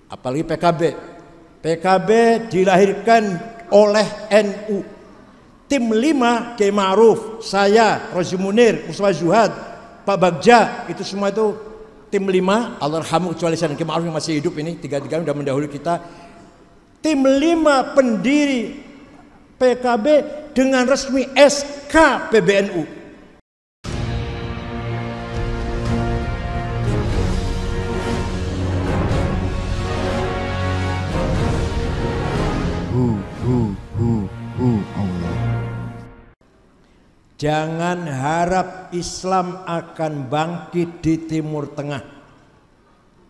apalagi PKB. PKB dilahirkan oleh NU. Tim 5, Kiai Ma'ruf, saya, Rozi Munir, Mustafa Zuhad, Pak Bagja, itu semua itu tim 5. Allahyarhamu, kecuali saya dan Kiai Ma'ruf yang masih hidup ini, tiga-tiga sudah mendahului kita. Tim 5 pendiri PKB dengan resmi SK PBNU. Allah. Jangan harap Islam akan bangkit di Timur Tengah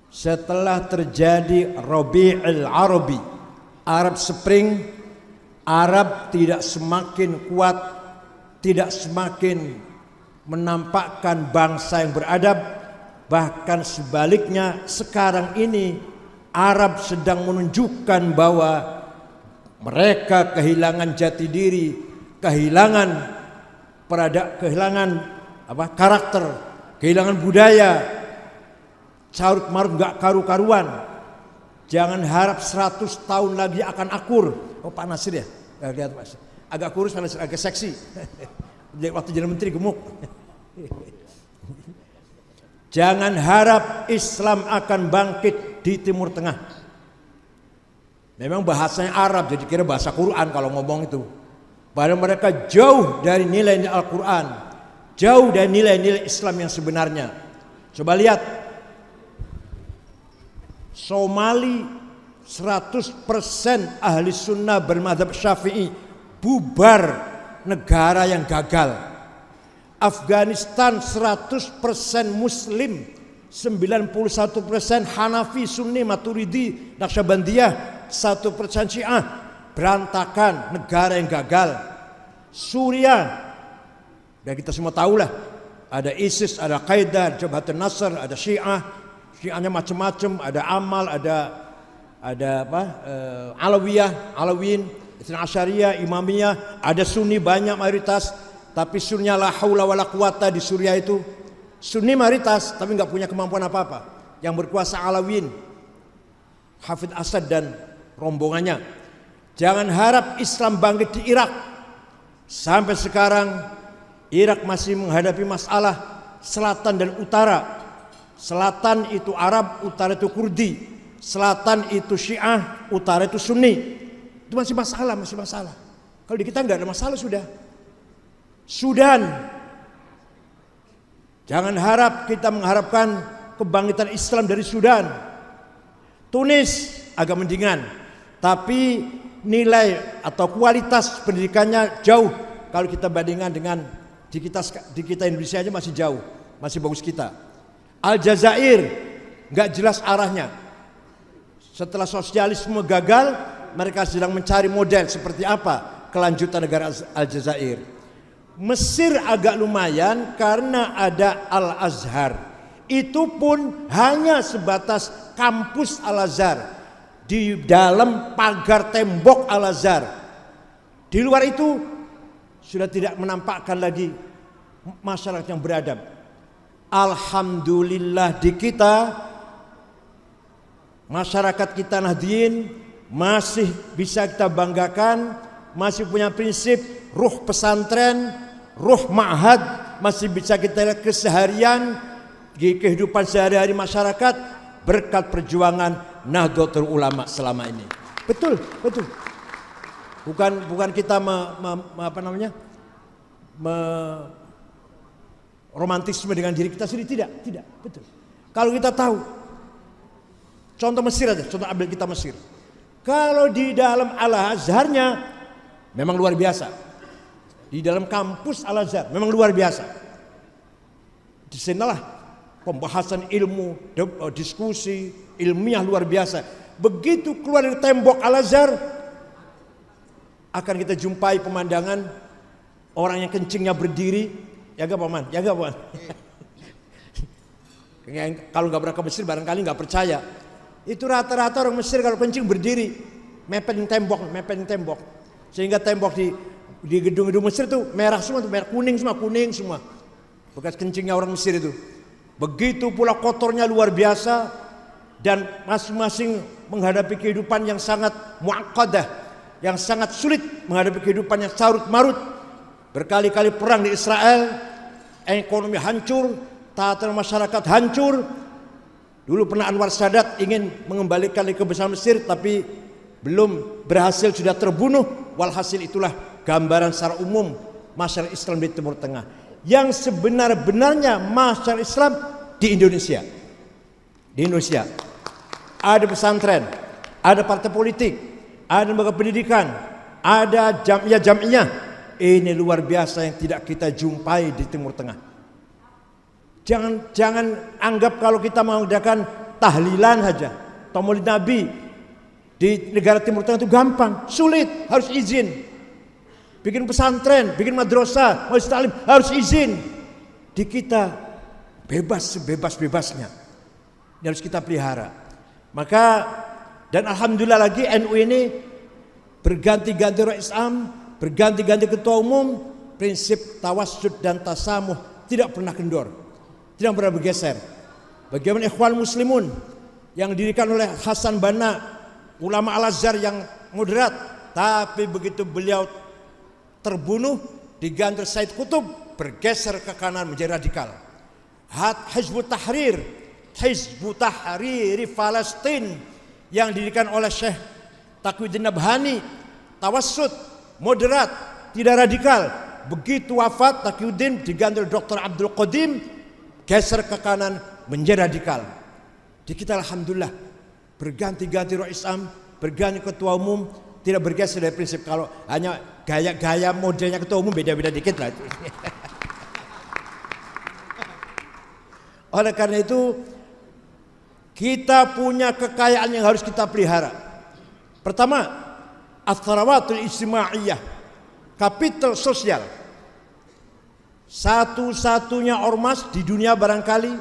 setelah terjadi Rabi'ul Arabi, Arab Spring. Arab tidak semakin kuat, tidak semakin menampakkan bangsa yang beradab, bahkan sebaliknya kesekarang ini Arab sedang menunjukkan bahwa mereka kehilangan jati diri, kehilangan karakter, kehilangan budaya, carut marut nggak karu-karuan. Jangan harap 100 tahun lagi akan akur. Oh, Pak Nasir ya? Lihat Mas, agak kurus, agak seksi. Waktu jadi menteri gemuk. Jangan harap Islam akan bangkit di Timur Tengah. Memang bahasanya Arab, jadi kira bahasa Quran kalau ngomong itu. Padahal mereka jauh dari nilai-nilai Al-Quran, jauh dari nilai-nilai Islam yang sebenarnya. Coba lihat, Somali 100% ahli sunnah bermadzhab Syafi'i, bubar, negara yang gagal. Afghanistan 100% Muslim, 91% Hanafi, Sunni, Maturidi, Naqsyabandiyah, 1% Syiah, berantakan, negara yang gagal. Suriah, dan kita semua tahulah, ada ISIS, ada Qaeda, Jabhatun Nasr, ada Syiah. Syiahnya macam-macam, ada Amal, ada Alawiyin, Itsna Asyariyah, Imamiyah, ada Sunni banyak mayoritas, tapi Sunninya la haula wala quwata di Suriah itu. Sunni mayoritas tapi nggak punya kemampuan apa-apa. Yang berkuasa Alawiyyin, Hafidz Asad dan rombongannya. Jangan harap Islam bangkit di Irak. Sampai sekarang Irak masih menghadapi masalah selatan dan utara. Selatan itu Arab, utara itu Kurdi. Selatan itu Syiah, utara itu Sunni. Itu masih masalah. Kalau di kita nggak ada masalah sudah. Sudan. Jangan harap kita mengharapkan kebangkitan Islam dari Sudan. Tunis agak mendingan, tapi nilai atau kualitas pendidikannya jauh kalau kita bandingkan dengan di kita Indonesia aja masih jauh, masih bagus kita. Aljazair nggak jelas arahnya. Setelah sosialisme gagal, mereka sedang mencari model seperti apa kelanjutan negara Aljazair. Mesir agak lumayan karena ada Al-Azhar. Itu pun hanya sebatas kampus Al-Azhar, di dalam pagar tembok Al-Azhar. Di luar itu sudah tidak menampakkan lagi masyarakat yang beradab. Alhamdulillah di kita, masyarakat kita Nahdliyin masih bisa kita banggakan, masih punya prinsip ruh pesantren, ruh ma'had, masih bisa kita lihat keseharian di kehidupan sehari-hari masyarakat berkat perjuangan Nahdlatul Ulama selama ini. Betul. Bukan kita romantisme dengan diri kita sendiri, tidak, betul. Kalau kita tahu, contoh Mesir aja, contoh ambil kita Mesir. Kalau di dalam Al-Azharnya memang luar biasa. Di dalam kampus Al-Azhar memang luar biasa. Di sanalah pembahasan ilmu, diskusi ilmiah luar biasa. Begitu keluar dari tembok Al-Azhar, akan kita jumpai pemandangan orang yang kencingnya berdiri. Ya gak Paman? Kalau nggak pernah ke Mesir barangkali nggak percaya. Itu rata-rata orang Mesir kalau kencing berdiri, mepet tembok. Sehingga tembok di gedung-gedung Mesir itu merah semua, merah kuning semua. Bekas kencingnya orang Mesir itu. Begitu pula kotornya luar biasa, dan masing-masing menghadapi kehidupan yang sangat mu'aqadah, yang sangat sulit, menghadapi kehidupan yang carut marut. Berkali-kali perang di Israel, ekonomi hancur, tatanan masyarakat hancur. Dulu pernah Anwar Sadat ingin mengembalikan ke besar Mesir, tapi belum berhasil, sudah terbunuh. Walhasil itulah gambaran secara umum masyarakat Islam di Timur Tengah. Yang sebenar-benarnya masyarakat Islam di Indonesia. Di Indonesia ada pesantren, ada partai politik, ada lembaga pendidikan, ada jamiah-jamiah. Ini luar biasa yang tidak kita jumpai di Timur Tengah. Jangan anggap kalau kita mengadakan tahlilan saja atau maulid Nabi di negara Timur Tengah itu gampang, sulit, harus izin. Bikin pesantren, bikin madrasah, majelis taklim harus izin. Di kita bebas sebebas-bebasnya. Ini harus kita pelihara. Maka dan alhamdulillah lagi NU ini berganti-ganti rais am, berganti-ganti ketua umum, prinsip tawassud dan tasamuh tidak pernah kendor, tidak pernah bergeser. Bagaimana Ikhwan Muslimun yang didirikan oleh Hasan Banna, ulama Al-Azhar yang moderat, tapi begitu beliau terbunuh diganti Said Qutb, bergeser ke kanan menjadi radikal. Hizbut Tahrir, Hizbut Tahrir Palestina yang didirikan oleh Syekh Taqiyuddin Nabhani, tawassud, moderat, tidak radikal. Begitu wafat Taqiyuddin diganti Dr. Abdul Qadim, geser ke kanan menjadi radikal. Di kita alhamdulillah berganti-ganti rais am, berganti ketua umum, tidak bergeser dari prinsip. Kalau hanya gaya-gaya modelnya ketua umum beda-beda dikit lah. Oleh karena itu kita punya kekayaan yang harus kita pelihara. Pertama, atharawatul ijtimaiyah, kapital sosial. Satu-satunya ormas di dunia barangkali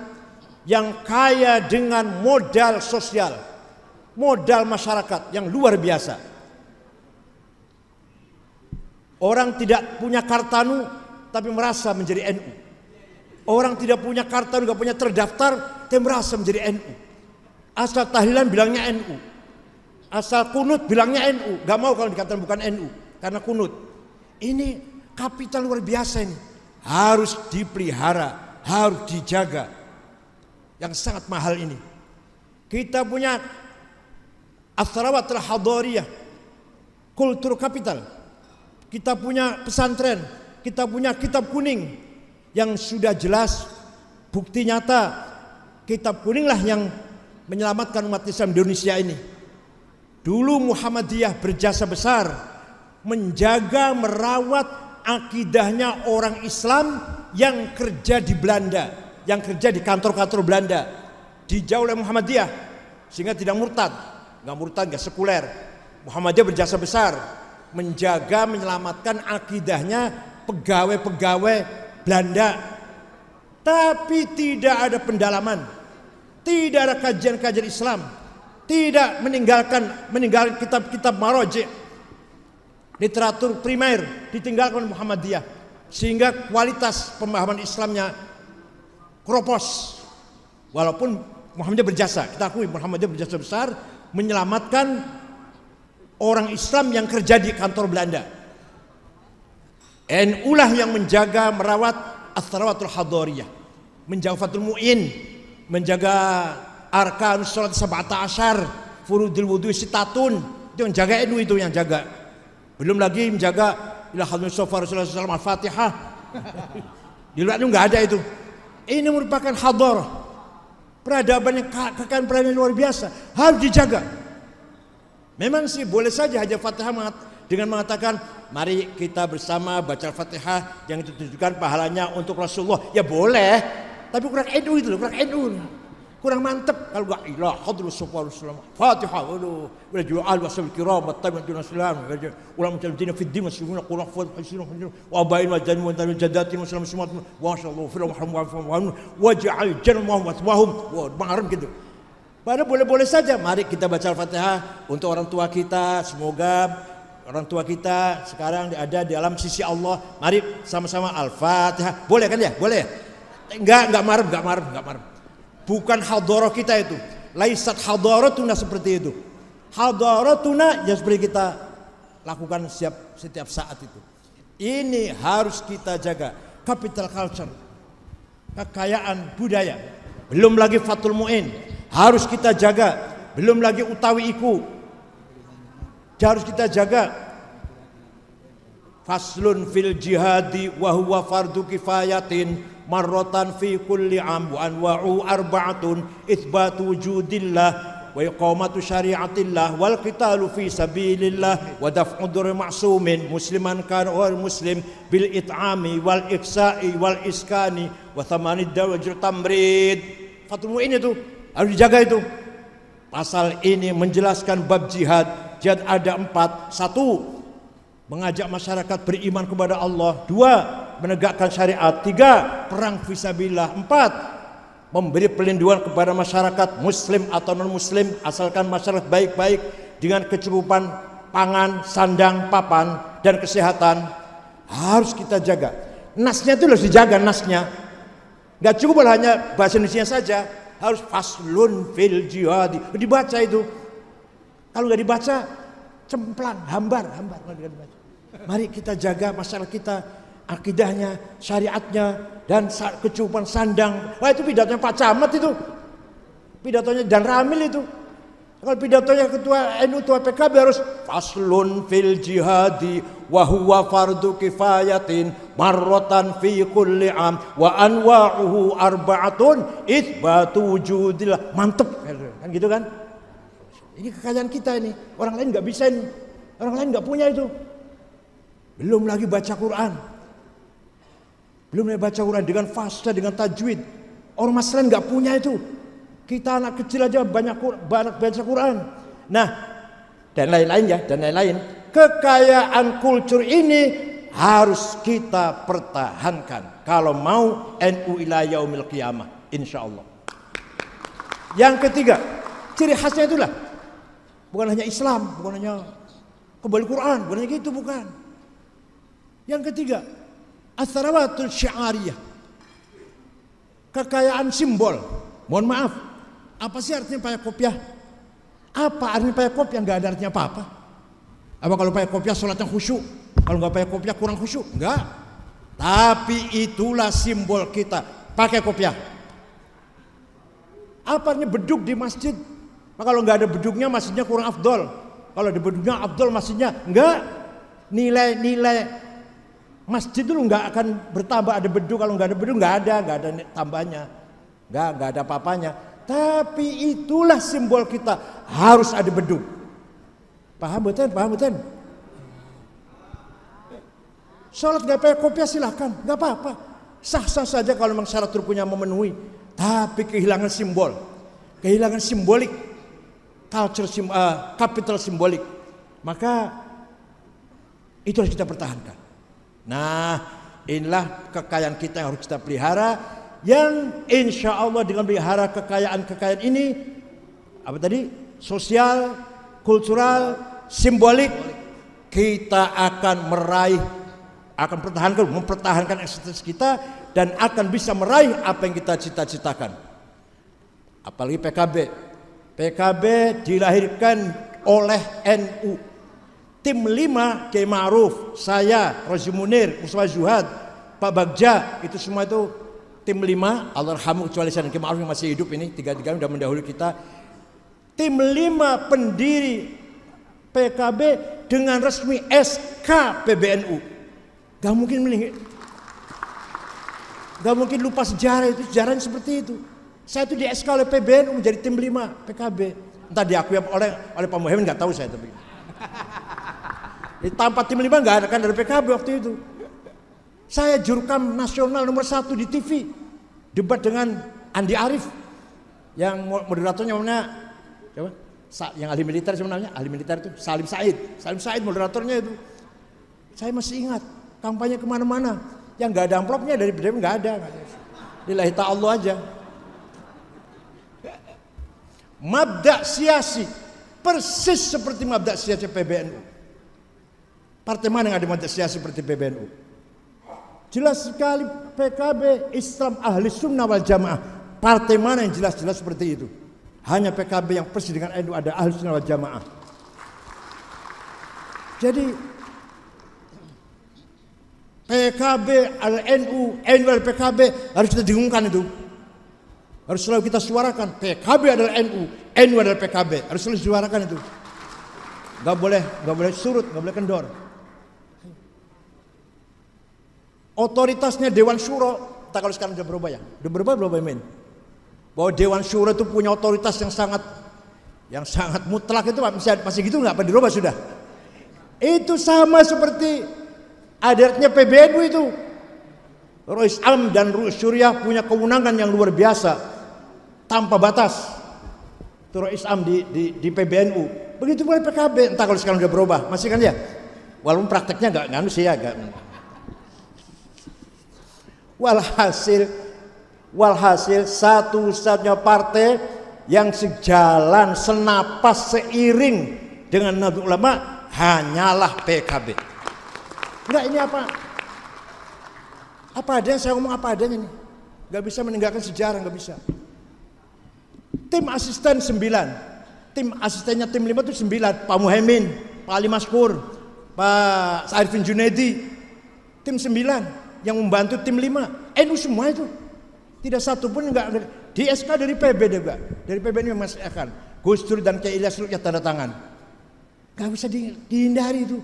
yang kaya dengan modal sosial, modal masyarakat yang luar biasa. Orang tidak punya kartanu tapi merasa menjadi NU. Orang tidak punya kartanu, tidak punya terdaftar tapi merasa menjadi NU. Asal tahlilan bilangnya NU, asal kunut bilangnya NU. Gak mau kalau dikatakan bukan NU karena kunut. Ini kapital luar biasa ini, harus dipelihara, harus dijaga. Yang sangat mahal ini. Kita punya athrawat al-hadariyah, kultur kapital. Kita punya pesantren, kita punya kitab kuning yang sudah jelas bukti nyata. Kitab kuninglah yang menyelamatkan umat Islam di Indonesia ini. Dulu Muhammadiyah berjasa besar menjaga, merawat akidahnya orang Islam yang kerja di Belanda, yang kerja di kantor-kantor Belanda. Dijauh oleh Muhammadiyah sehingga tidak murtad, nggak sekuler. Muhammadiyah berjasa besar menjaga, menyelamatkan akidahnya pegawai-pegawai Belanda. Tapi tidak ada pendalaman, tidak ada kajian-kajian Islam, tidak meninggalkan kitab-kitab maraji', literatur primer ditinggalkan Muhammadiyah, sehingga kualitas pemahaman Islamnya keropos. Walaupun Muhammadiyah berjasa, kita akui Muhammadiyah berjasa besar menyelamatkan orang Islam yang kerja di kantor Belanda. NU lah yang menjaga, merawat atharawatul hadariyah, menjaga Fathul Mu'in, menjaga arkan salat sab'ata asyar, furudil wudu sitatun. Itu yang jaga, NU itu yang jaga. Belum lagi menjaga ila hadmin sofa Rasulullah SAW al-Fatihah. Di luar itu nggak ada itu. Ini merupakan hadarah, peradaban yang kekayaan peradaban luar biasa, harus dijaga. Memang sih boleh saja Hajat Fatihah dengan mengatakan mari kita bersama baca Al-Fatihah yang ditujukan pahalanya untuk Rasulullah. Ya boleh, tapi kurang NU itu loh, kurang NU. Kurang mantep kalau enggak ilah hadrus Rasulullah. Fatihah waduh, wa ju'al wasal kiram wa tabi'un salam. Ulama mujahidin fi din muslimuna qul afwan hasin wa abain wa jan wa jadatin wa salam sumat wa sallallahu fi Muhammad wa ja'al jannah wa wahum wa ma'arif gitu. Padahal boleh-boleh saja. Mari kita baca Al-Fatihah untuk orang tua kita. Semoga orang tua kita sekarang ada di alam sisi Allah. Mari sama-sama Al-Fatihah. Boleh kan ya? Boleh ya? Enggak marah. Bukan hadarah kita itu. Laisat hadaratuna seperti itu. hadaratuna yang seperti kita lakukan setiap saat itu. Ini harus kita jaga. Capital culture, kekayaan budaya. Belum lagi Fathul Mu'in, harus kita jaga. Belum lagi Utawi Iku, harus kita jaga. Faslun fil jihadi wa huwa fardu kifayatin marratan fi kulli am wa anwa'u arba'atun itsbatu wujudillah wa iqamatu syari'atillah wal qitalu fi sabilillah wa daf'u dhurri ma'sumin musliman kana wal muslim bil it'ami wal iksa'i wal iskani wa thamanid dawajir tamrid. Fathul Mu'in itu harus dijaga itu. Pasal ini menjelaskan bab jihad. Jihad ada 4. 1, mengajak masyarakat beriman kepada Allah. 2, menegakkan syariat. 3, perang fisabilillah. 4, memberi pelindungan kepada masyarakat muslim atau non muslim asalkan masyarakat baik-baik dengan kecukupan pangan, sandang, papan dan kesehatan. Harus kita jaga. Nasnya itu harus dijaga, nasnya. Gak cukup hanya bahasa Indonesia saja, harus faslun fil jihadi. Dibaca itu. Kalau nggak dibaca, cemplang, hambar. Mari kita jaga masalah kita, akidahnya, syariatnya, dan kecukupan sandang. Wah, itu pidatonya Pak Camat itu, pidatonya Dan Ramil itu. Kalau pidatonya ketua NU, ketua PKB harus faslun fil jihadi wa huwa fardu kifayatin marratan fi kulli am wa anwa'uhu arba'atun itsbatu wujudillah. Mantep kan gitu kan. Ini kekayaan kita ini. Orang lain nggak bisa ini. Orang lain nggak punya itu. Belum lagi baca Quran. Belum lagi baca Quran dengan fasih, dengan tajwid. Orang mas lain nggak punya itu. Kita anak kecil aja banyak baca Quran. Nah, dan lain-lain ya, dan lain-lain. Kekayaan kultur ini harus kita pertahankan kalau mau NU ila yaumil qiyamah, insyaallah. Yang ketiga, ciri khasnya itulah bukan hanya Islam, bukan hanya kembali Quran, bukan hanya gitu, bukan. Yang ketiga, as-sarawatul syi'ariyah, kekayaan simbol. Mohon maaf, apa sih artinya pakai kopiah? Apa artinya pakai kopiah? Nggak ada artinya apa-apa. Apa kalau pakai kopiah sholatnya khusyuk? Kalau nggak pakai kopiah kurang khusyuk? Enggak. Tapi itulah simbol kita, pakai kopiah. Apa artinya beduk di masjid? Nah, kalau nggak ada beduknya masjidnya kurang afdol. Kalau ada beduknya afdol masjidnya. Enggak. Nilai masjid itu nggak akan bertambah ada beduk. Kalau nggak ada beduk nggak ada tambahnya. Nggak ada apa-apanya. Tapi itulah simbol kita, harus ada beduk. Paham betul? Paham betul? Sholat nggak pakai kopiah silahkan, nggak apa-apa. Sah-sah saja kalau memang syarat rukunnya memenuhi. Tapi kehilangan simbol, kehilangan simbolik, capital simbolik. Maka itu harus kita pertahankan. Nah, inilah kekayaan kita yang harus kita pelihara. Yang insya Allah dengan pelihara kekayaan ini, apa tadi? Sosial, kultural, simbolik, kita akan meraih, akan mempertahankan eksistensi kita dan akan bisa meraih apa yang kita cita-citakan. Apalagi PKB. PKB dilahirkan oleh NU. Tim 5, Kiai Ma'ruf, saya, Rozi Munir, Mustafa Zuhad, Pak Bagja, itu semua itu tim 5, Allahyarhamu kecuali saya dan Kiai Ma'ruf yang masih hidup ini, tiga-tiga sudah mendahului kita. Tim 5 pendiri PKB dengan resmi SK PBNU. Gak mungkin lupa sejarah itu, sejarahnya seperti itu. Saya itu di SK oleh PBNU menjadi tim 5 PKB. Entah diakui oleh Pak Muhammad, nggak tahu saya tapi. Tanpa tim 5 nggak akan dari PKB waktu itu. Saya jurkam nasional nomor 1 di TV, debat dengan Andi Arief, yang moderatornya namanya siapa? Yang ahli militer sebenarnya, ahli militer itu Salim Said moderatornya itu. Saya masih ingat, kampanye kemana-mana, yang nggak ada amplopnya dari BDM nggak ada. Lillahi ta'ala aja. Mabda siasi persis seperti mabda siasi PBNU. Partai mana yang ada mabda siasi seperti PBNU? Jelas sekali PKB Islam Ahli Sunnah wal Jamaah. Partai mana yang jelas-jelas seperti itu? Hanya PKB yang persis dengan NU ada Ahli Sunnah wal Jamaah. Jadi PKB al-NU, NU al-PKB harus kita dengungkan itu. Harus selalu kita suarakan. PKB adalah NU, NU adalah PKB. Harus selalu suarakan itu. Gak boleh surut, gak boleh kendor. Otoritasnya Dewan Syuro, tak kalau sekarang sudah berubah ya. Udah berubah belum Min? Bahwa Dewan Syuro itu punya otoritas yang sangat mutlak itu masih gitu nggak? Apa dirubah sudah? Itu sama seperti adatnya PBNU itu. Rois Am dan Ru'us Syuriah punya kewenangan yang luar biasa tanpa batas. Itu Rois Am di PBNU. Begitu pula PKB. Entah kalau sekarang sudah berubah, masih kan ya? Walaupun prakteknya nggak nganu sih ya. Walhasil satu-satunya partai yang sejalan, senapas, seiring dengan Nahdlatul Ulama hanyalah PKB. Enggak, ini apa adanya, saya ngomong apa adanya nih. Gak bisa meninggalkan sejarah, gak bisa. Tim asisten 9, tim asistennya tim 5 itu 9. Pak Muhaimin, Pak Ali Maskur, Pak Arifin Junaidi. Tim 9 yang membantu tim 5, NU semua itu. Tidak satu pun enggak di SK dari PB juga. Dari PB ini Mas Ekan, Gus Dur dan Kiai Ilyas Lukya tanda tangan. Gak bisa dihindari itu.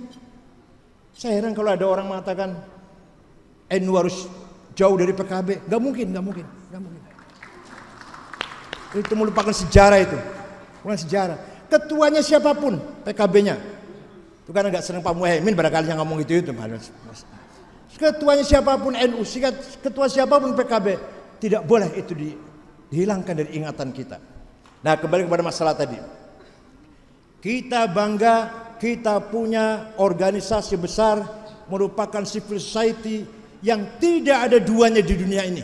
Saya heran kalau ada orang mengatakan NU harus jauh dari PKB. Gak mungkin. Itu melupakan sejarah itu. Bukan sejarah. Ketuanya siapapun PKB-nya. Itu karena gak senang Pak Muhaimin barangkali yang ngomong itu. Ketuanya siapapun NU, ketua siapapun PKB, tidak boleh itu dihilangkan dari ingatan kita. Nah, kembali kepada masalah tadi. Kita bangga, kita punya organisasi besar, merupakan civil society yang tidak ada duanya di dunia ini.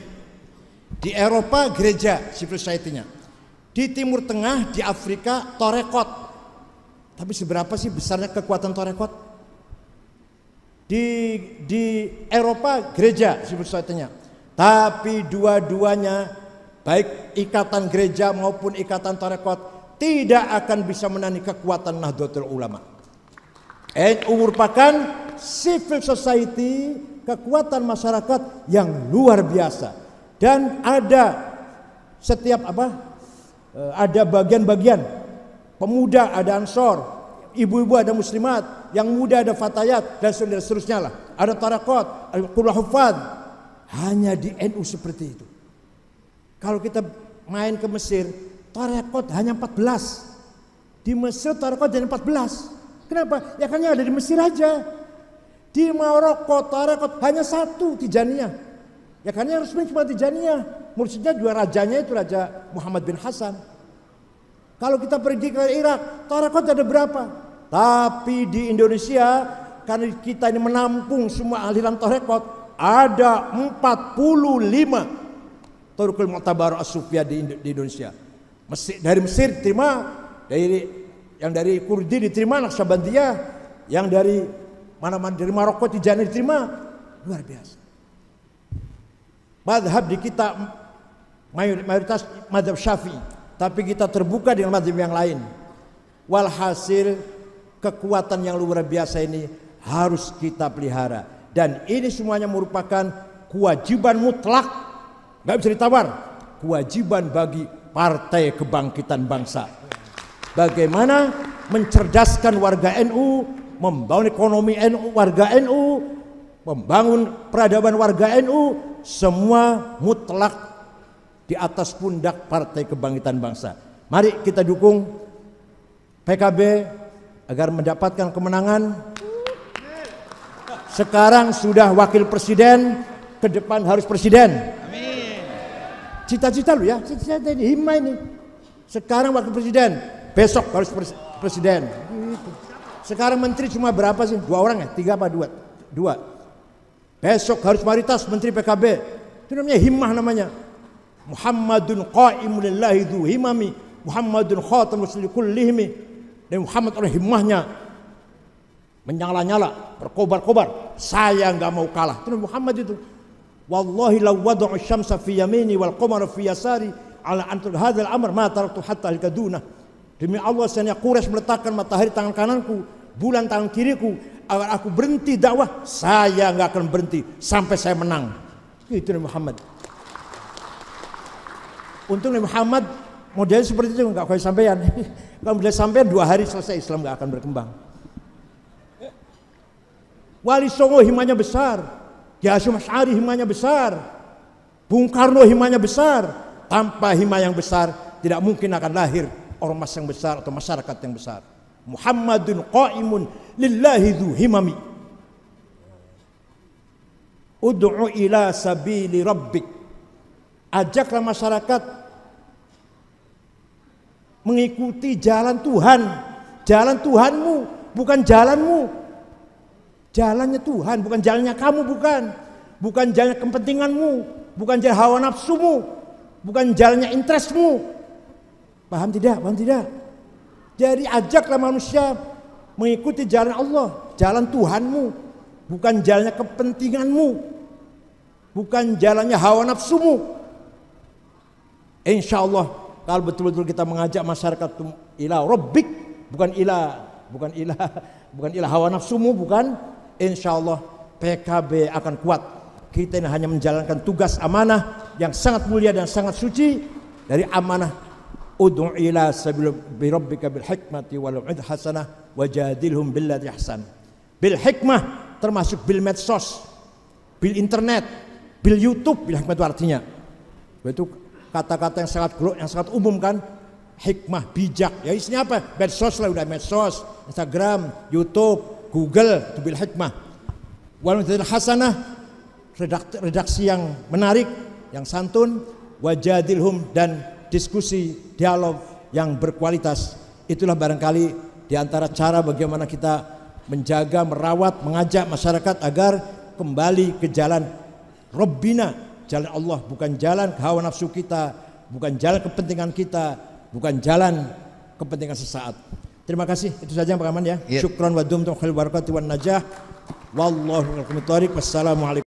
Di Eropa gereja civil society-nya. Di Timur Tengah, di Afrika Torekot. Tapi seberapa sih besarnya kekuatan Torekot? Di Eropa gereja civil society-nya. Tapi dua-duanya baik ikatan gereja maupun ikatan Torekot tidak akan bisa menandingi kekuatan Nahdlatul Ulama. NU merupakan civil society, kekuatan masyarakat yang luar biasa. Dan ada setiap ada bagian-bagian. Pemuda ada Ansor, ibu-ibu ada Muslimat, yang muda ada Fatayat, dan seterusnya lah. Ada Torekot, ada Qur'an Hufad. Hanya di NU seperti itu. Kalau kita main ke Mesir, Torekot hanya 14. Di Mesir Torekot hanya 14. Kenapa? Ya kan ada di Mesir aja. Di Maroko Torekot hanya 1, Tijaniyah. Ya kan resmi cuma Tijaniyah. Mursyidnya juga rajanya itu Raja Muhammad bin Hasan. Kalau kita pergi ke Irak, Torekot ada berapa? Tapi di Indonesia, karena kita ini menampung semua aliran Torekot, ada 45 Thariqul Mu'tabar As-Sufiyah di Indonesia. Dari Mesir diterima, dari Kurdi diterima Naqsabandiyah, yang dari mana-mana dari Maroko Tijaniyah diterima. Luar biasa. Madhab di kita mayoritas madhab Syafi'i, tapi kita terbuka dengan madhab yang lain. Walhasil kekuatan yang luar biasa ini harus kita pelihara, dan ini semuanya merupakan kewajiban mutlak, nggak bisa ditawar. Kewajiban bagi Partai Kebangkitan Bangsa. Bagaimana mencerdaskan warga NU, membangun ekonomi NU, warga NU, membangun peradaban warga NU, semua mutlak di atas pundak Partai Kebangkitan Bangsa. Mari kita dukung PKB agar mendapatkan kemenangan. Sekarang sudah wakil presiden, ke depan harus presiden. Amin. Cita-cita lu ya, cita-cita ini, hima ini. Sekarang wakil presiden, besok harus presiden. Gitu. Sekarang menteri cuma berapa sih? 2 orang ya? 3 apa 2? 2. Besok harus mayoritas menteri PKB. Itu namanya himmah namanya. Muhammadun qa'imun lillahi dzu himami, Muhammadun khatamus likullihimi. Dan Muhammad oleh himmahnya menyala-nyala, berkobar-kobar. Saya enggak mau kalah. Itu Muhammad itu. Wallahi law wada'u syamsa fi yamini wal qamara fi yasari ala antul hadzal amr ma taraktu hatta al-kaduna. Demi Allah, saya Quraisy meletakkan matahari tangan kananku bulan tangan kiriku agar aku berhenti dakwah, saya nggak akan berhenti sampai saya menang. Itu Nabi Muhammad. Untung Nabi Muhammad modelnya seperti itu, nggak kayak sampean. Kalau model sampean 2 hari selesai, Islam nggak akan berkembang. Wali Songo himanya besar, Ki Hasyim Asy'ari himanya besar, Bung Karno himanya besar. Tanpa hima yang besar tidak mungkin akan lahir ormas yang besar atau masyarakat yang besar. Muhammadun qa'imun lillahi dzu himami. Ud'u ila sabili rabbik. Ajaklah masyarakat mengikuti jalan Tuhan. Jalan Tuhanmu, bukan jalanmu. Jalannya Tuhan, bukan jalannya kamu, bukan. Bukan jalannya kepentinganmu, bukan jalan hawa nafsumu, bukan jalannya interestmu. Paham tidak? Paham tidak? Jadi ajaklah manusia mengikuti jalan Allah, jalan Tuhanmu, bukan jalannya kepentinganmu, bukan jalannya hawa nafsumu. Insya Allah kalau betul-betul kita mengajak masyarakat ila rabbik, bukan ilah hawa nafsumu, bukan. Insya Allah PKB akan kuat. Kita ini hanya menjalankan tugas amanah yang sangat mulia dan sangat suci dari amanah. Ud'u ila sabili rabbika bil hikmati wal mau'izati hasanah wajadilhum billati ahsan. Bil hikmah termasuk bil medsos, bil internet, bil YouTube. Bil hikmah itu artinya itu kata-kata yang sangat umum kan. Hikmah, bijak. Ya isinya apa? Medsos lah, udah medsos, Instagram, YouTube, Google, itu bil hikmah. Wal mau'izati hasanah, redaksi yang menarik, yang santun, wajadilhum, dan diskusi, dialog yang berkualitas. Itulah barangkali diantara cara bagaimana kita menjaga, merawat, mengajak masyarakat agar kembali ke jalan Rabbina, jalan Allah, bukan jalan hawa nafsu kita, bukan jalan kepentingan kita, bukan jalan kepentingan sesaat. Terima kasih, itu saja Pak Aman ya. Syukran wa dumtum khairul barakati wan najah. Wallahu a'lam. Wassalamualaikum.